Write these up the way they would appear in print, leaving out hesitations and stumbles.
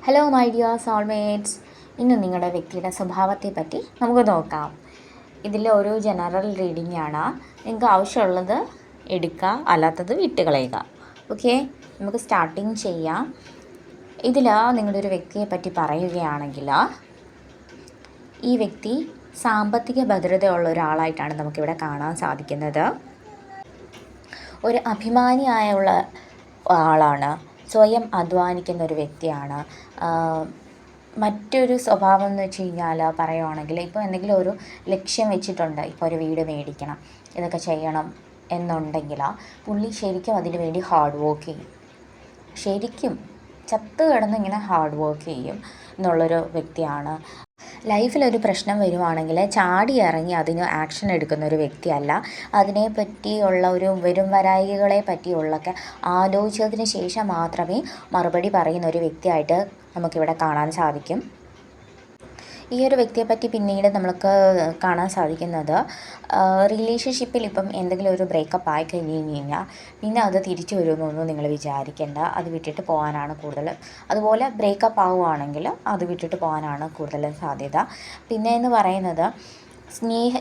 Hello my dear soulmates. ഇന്ന് നിങ്ങളുടെ വ്യക്തിയുടെ സ്വഭാവത്തെ പറ്റി നമുക്ക് നോക്കാം. ഇതിൽ ഒരു ജനറൽ റീഡിംഗ് ആണ്. നിങ്ങൾക്ക് ആവശ്യമുള്ളത് എടുക്കുക, അല്ലാത്തത് വിട്ടുകളയുക. ഓക്കെ, നമുക്ക് സ്റ്റാർട്ടിങ് ചെയ്യാം. ഇതിൽ നിങ്ങളുടെ ഒരു വ്യക്തിയെ പറ്റി പറയുകയാണെങ്കിൽ, ഈ വ്യക്തി സാമ്പത്തിക ഭദ്രതയുള്ള ഒരാളായിട്ടാണ് നമുക്കിവിടെ കാണാൻ സാധിക്കുന്നത്. ഒരു അഭിമാനിയായുള്ള ആളാണ്, സ്വയം അധ്വാനിക്കുന്ന ഒരു വ്യക്തിയാണ്. മറ്റൊരു സ്വഭാവം എന്ന് വെച്ച് കഴിഞ്ഞാൽ പറയുവാണെങ്കിൽ, ഇപ്പോൾ എന്തെങ്കിലും ഒരു ലക്ഷ്യം വെച്ചിട്ടുണ്ട്, ഇപ്പോൾ ഒരു വീട് മേടിക്കണം, ഇതൊക്കെ ചെയ്യണം എന്നുണ്ടെങ്കിൽ പുള്ളി ശരിക്കും അതിന് വേണ്ടി ഹാർഡ് വർക്ക് ചെയ്യും. ശരിക്കും ചത്ത് കിടന്ന് ഇങ്ങനെ ഹാർഡ് വർക്ക് ചെയ്യും എന്നുള്ളൊരു വ്യക്തിയാണ്. ലൈഫിലൊരു പ്രശ്നം വരുവാണെങ്കിൽ ചാടി ഇറങ്ങി അതിന് ആക്ഷൻ എടുക്കുന്ന ഒരു വ്യക്തിയല്ല. അതിനെപ്പറ്റിയുള്ള ഒരു വരും വരായികളെ പറ്റിയുള്ളൊക്കെ ആലോചിച്ചതിന് ശേഷം മാത്രമേ മറുപടി പറയുന്ന ഒരു വ്യക്തിയായിട്ട് നമുക്കിവിടെ കാണാൻ സാധിക്കും. ഈ ഒരു വ്യക്തിയെപ്പറ്റി പിന്നീട് നമുക്ക് കാണാൻ സാധിക്കുന്നത്, റിലേഷൻഷിപ്പിൽ ഇപ്പം എന്തെങ്കിലും ഒരു ബ്രേക്കപ്പ് ആയി കഴിഞ്ഞ് കഴിഞ്ഞാൽ പിന്നെ അത് തിരിച്ചു വരുമെന്നൊന്നും നിങ്ങൾ വിചാരിക്കേണ്ട. അത് വിട്ടിട്ട് പോകാനാണ് കൂടുതൽ. അതുപോലെ ബ്രേക്കപ്പ് ആവുകയാണെങ്കിൽ അത് വിട്ടിട്ട് പോകാനാണ് കൂടുതൽ സാധ്യത. പിന്നെ എന്ന് പറയുന്നത്,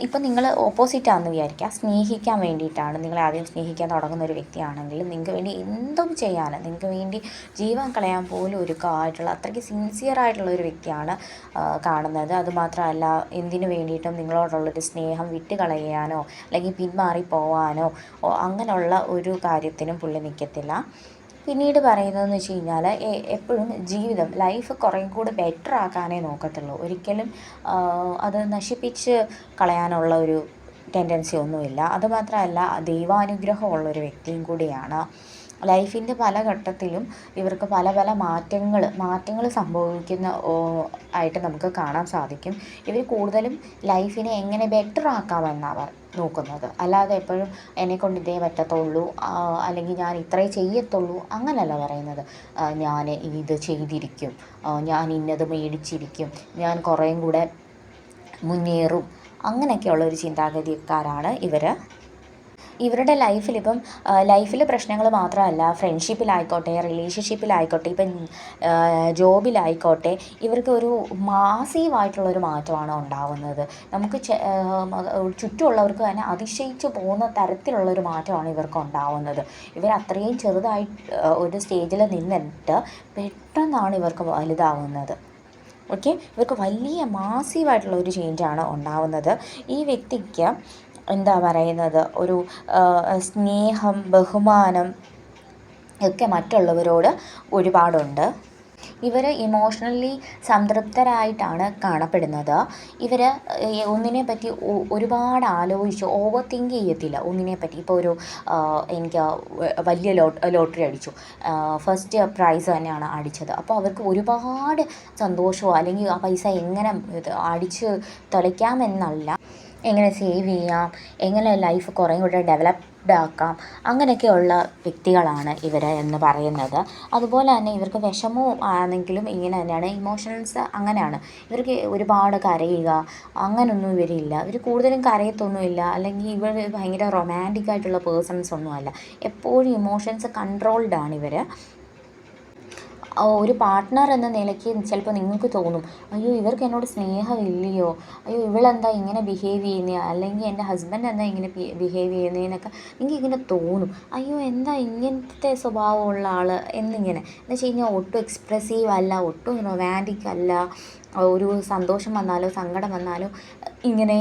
ഇപ്പം നിങ്ങൾ ഓപ്പോസിറ്റാണെന്ന് വിചാരിക്കുക. സ്നേഹിക്കാൻ വേണ്ടിയിട്ടാണ്, നിങ്ങളെ ആദ്യം സ്നേഹിക്കാൻ തുടങ്ങുന്ന ഒരു വ്യക്തിയാണെങ്കിൽ നിങ്ങൾക്ക് വേണ്ടി എന്തും ചെയ്യാൻ, നിങ്ങൾക്ക് വേണ്ടി ജീവൻ കളയാൻ പോലും ഒരുക്കമായിട്ടുള്ള, അത്രയ്ക്ക് സിൻസിയറായിട്ടുള്ള ഒരു വ്യക്തിയാണ് കാണുന്നത്. അതുമാത്രമല്ല, എന്തിനു വേണ്ടിയിട്ടും നിങ്ങളോടുള്ളൊരു സ്നേഹം വിട്ട് കളയാനോ അല്ലെങ്കിൽ പിന്മാറി പോവാനോ അങ്ങനെയുള്ള ഒരു കാര്യത്തിനും പുള്ളി നിൽക്കത്തില്ല. പിന്നീട് പറയുന്നതെന്ന് വെച്ച് കഴിഞ്ഞാൽ, എപ്പോഴും ജീവിതം ലൈഫ് കുറേയും കൂടി ബെറ്റർ ആക്കാനേ നോക്കത്തുള്ളൂ. ഒരിക്കലും അത് നശിപ്പിച്ച് കളയാനുള്ള ഒരു ടെൻഡൻസി ഒന്നുമില്ല. അതുമാത്രമല്ല, ദൈവാനുഗ്രഹമുള്ളൊരു വ്യക്തിയും കൂടിയാണ്. ലൈഫിൻ്റെ പല ഘട്ടത്തിലും ഇവർക്ക് പല പല മാറ്റങ്ങൾ സംഭവിക്കുന്ന ആയിട്ട് നമുക്ക് കാണാൻ സാധിക്കും. ഇവർ കൂടുതലും ലൈഫിനെ എങ്ങനെ ബെറ്റർ ആക്കാമെന്നാണ് നോക്കുന്നത്. അല്ലാതെ എപ്പോഴും എന്നെക്കൊണ്ട് ഇതേ പറ്റത്തുള്ളൂ, അല്ലെങ്കിൽ ഞാൻ ഇത്രേ ചെയ്യത്തുള്ളൂ അങ്ങനെയല്ല പറയുന്നത്. ഞാൻ ഇത് ചെയ്തിരിക്കും, ഞാൻ ഇന്നത് മേടിച്ചിരിക്കും, ഞാൻ കുറേയും കൂടെ മുന്നേറും, അങ്ങനെയൊക്കെയുള്ള ഒരു ചിന്താഗതിക്കാരാണ് ഇവർ. ഇവരുടെ ലൈഫിലിപ്പം ലൈഫിൽ പ്രശ്നങ്ങൾ മാത്രമല്ല, ഫ്രണ്ട്ഷിപ്പിലായിക്കോട്ടെ, റിലേഷൻഷിപ്പിലായിക്കോട്ടെ, ഇപ്പം ജോബിലായിക്കോട്ടെ, ഇവർക്ക് ഒരു മാസീവായിട്ടുള്ളൊരു മാറ്റമാണ് ഉണ്ടാവുന്നത്. നമുക്ക് ചുറ്റുമുള്ളവർക്ക് തന്നെ അതിശയിച്ച് പോകുന്ന തരത്തിലുള്ളൊരു മാറ്റമാണ് ഇവർക്ക് ഉണ്ടാവുന്നത്. ഇവർ അത്രയും ചെറുതായി ഒരു സ്റ്റേജിൽ നിന്നിട്ട് പെട്ടെന്നാണ് ഇവർക്ക് വലുതാവുന്നത്. ഓക്കെ, ഇവർക്ക് വലിയ മാസീവായിട്ടുള്ള ഒരു ചേഞ്ചാണ് ഉണ്ടാവുന്നത്. ഈ വ്യക്തിക്ക് എന്താ പറയുന്നത്, ഒരു സ്നേഹം, ബഹുമാനം ഒക്കെ മറ്റുള്ളവരോട് ഒരുപാടുണ്ട്. ഇവർ ഇമോഷണലി സംതൃപ്തരായിട്ടാണ് കാണപ്പെടുന്നത്. ഇവർ ഒന്നിനെ പറ്റി ഒരുപാട് ആലോചിച്ച് ഓവർ തിങ്ക് ചെയ്യത്തില്ല ഒന്നിനെപ്പറ്റി. ഇപ്പോൾ എനിക്ക് വലിയ ലോട്ടറി അടിച്ചു, ഫസ്റ്റ് പ്രൈസ് തന്നെയാണ് അടിച്ചത്, അപ്പോൾ അവർക്ക് ഒരുപാട് സന്തോഷമോ അല്ലെങ്കിൽ ആ പൈസ എങ്ങനെ അടിച്ച് തുലയ്ക്കാമെന്നല്ല, എങ്ങനെ സേവ് ചെയ്യാം, എങ്ങനെ ലൈഫ് കുറേ കൂടെ ഡെവലപ്ഡ് ആക്കാം, അങ്ങനെയൊക്കെയുള്ള വ്യക്തികളാണ് ഇവർ എന്ന് പറയുന്നത്. അതുപോലെ തന്നെ ഇവർക്ക് വിഷമവും ആണെങ്കിലും ഇങ്ങനെ തന്നെയാണ്, ഇമോഷൻസ് അങ്ങനെയാണ്. ഇവർക്ക് ഒരുപാട് കരയുക അങ്ങനെയൊന്നും ഇവരില്ല. ഇവർ കൂടുതലും കരയത്തൊന്നുമില്ല, അല്ലെങ്കിൽ ഇവർ ഭയങ്കര റൊമാൻറ്റിക് ആയിട്ടുള്ള പേഴ്സൺസ് ഒന്നുമല്ല. എപ്പോഴും ഇമോഷൻസ് കൺട്രോൾഡ് ആണ് ഇവർ. ഒരു പാർട്ട്ണർ എന്ന നിലയ്ക്ക് ചിലപ്പോൾ നിങ്ങൾക്ക് തോന്നും, അയ്യോ ഇവർക്ക് എന്നോട് സ്നേഹമില്ലയോ, അയ്യോ ഇവളെന്താ ഇങ്ങനെ ബിഹേവ് ചെയ്യുന്നത്, അല്ലെങ്കിൽ എൻ്റെ ഹസ്ബൻഡ് എന്താ ഇങ്ങനെ ബിഹേവ് ചെയ്യുന്നതെന്നൊക്കെ നിങ്ങൾക്ക് ഇങ്ങനെ തോന്നും. അയ്യോ എന്താ ഇങ്ങനത്തെ സ്വഭാവമുള്ള ആൾ എന്നിങ്ങനെ. എന്ന് വെച്ച് കഴിഞ്ഞാൽ ഒട്ടും എക്സ്പ്രസീവ് അല്ല, ഒട്ടും റൊമാൻറ്റിക് അല്ല. ഒരു സന്തോഷം വന്നാലോ സങ്കടം വന്നാലോ ഇങ്ങനെ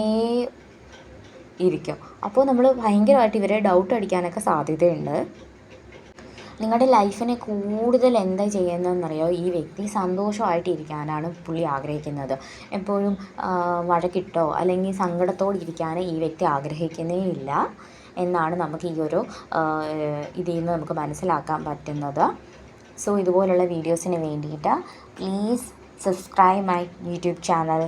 ഇരിക്കും. അപ്പോൾ നമ്മൾ ഭയങ്കരമായിട്ട് ഇവരെ ഡൗട്ട് അടിക്കാനൊക്കെ സാധ്യതയുണ്ട്. നിങ്ങളുടെ ലൈഫിനെ കൂടുതൽ എന്താ ചെയ്യുന്നതെന്നറിയോ, ഈ വ്യക്തി സന്തോഷമായിട്ടിരിക്കാനാണ് പുള്ളി ആഗ്രഹിക്കുന്നത്. എപ്പോഴും വഴക്കിട്ടോ അല്ലെങ്കിൽ സങ്കടത്തോടെ ഇരിക്കാൻ ഈ വ്യക്തി ആഗ്രഹിക്കുന്നേ ഇല്ല എന്നാണ് നമുക്ക് ഈ ഒരു ഇതിൽ നിന്ന് നമുക്ക് മനസ്സിലാക്കാൻ പറ്റുന്നത്. സോ ഇതുപോലുള്ള വീഡിയോസിന് വേണ്ടിയിട്ട് please subscribe my YouTube channel.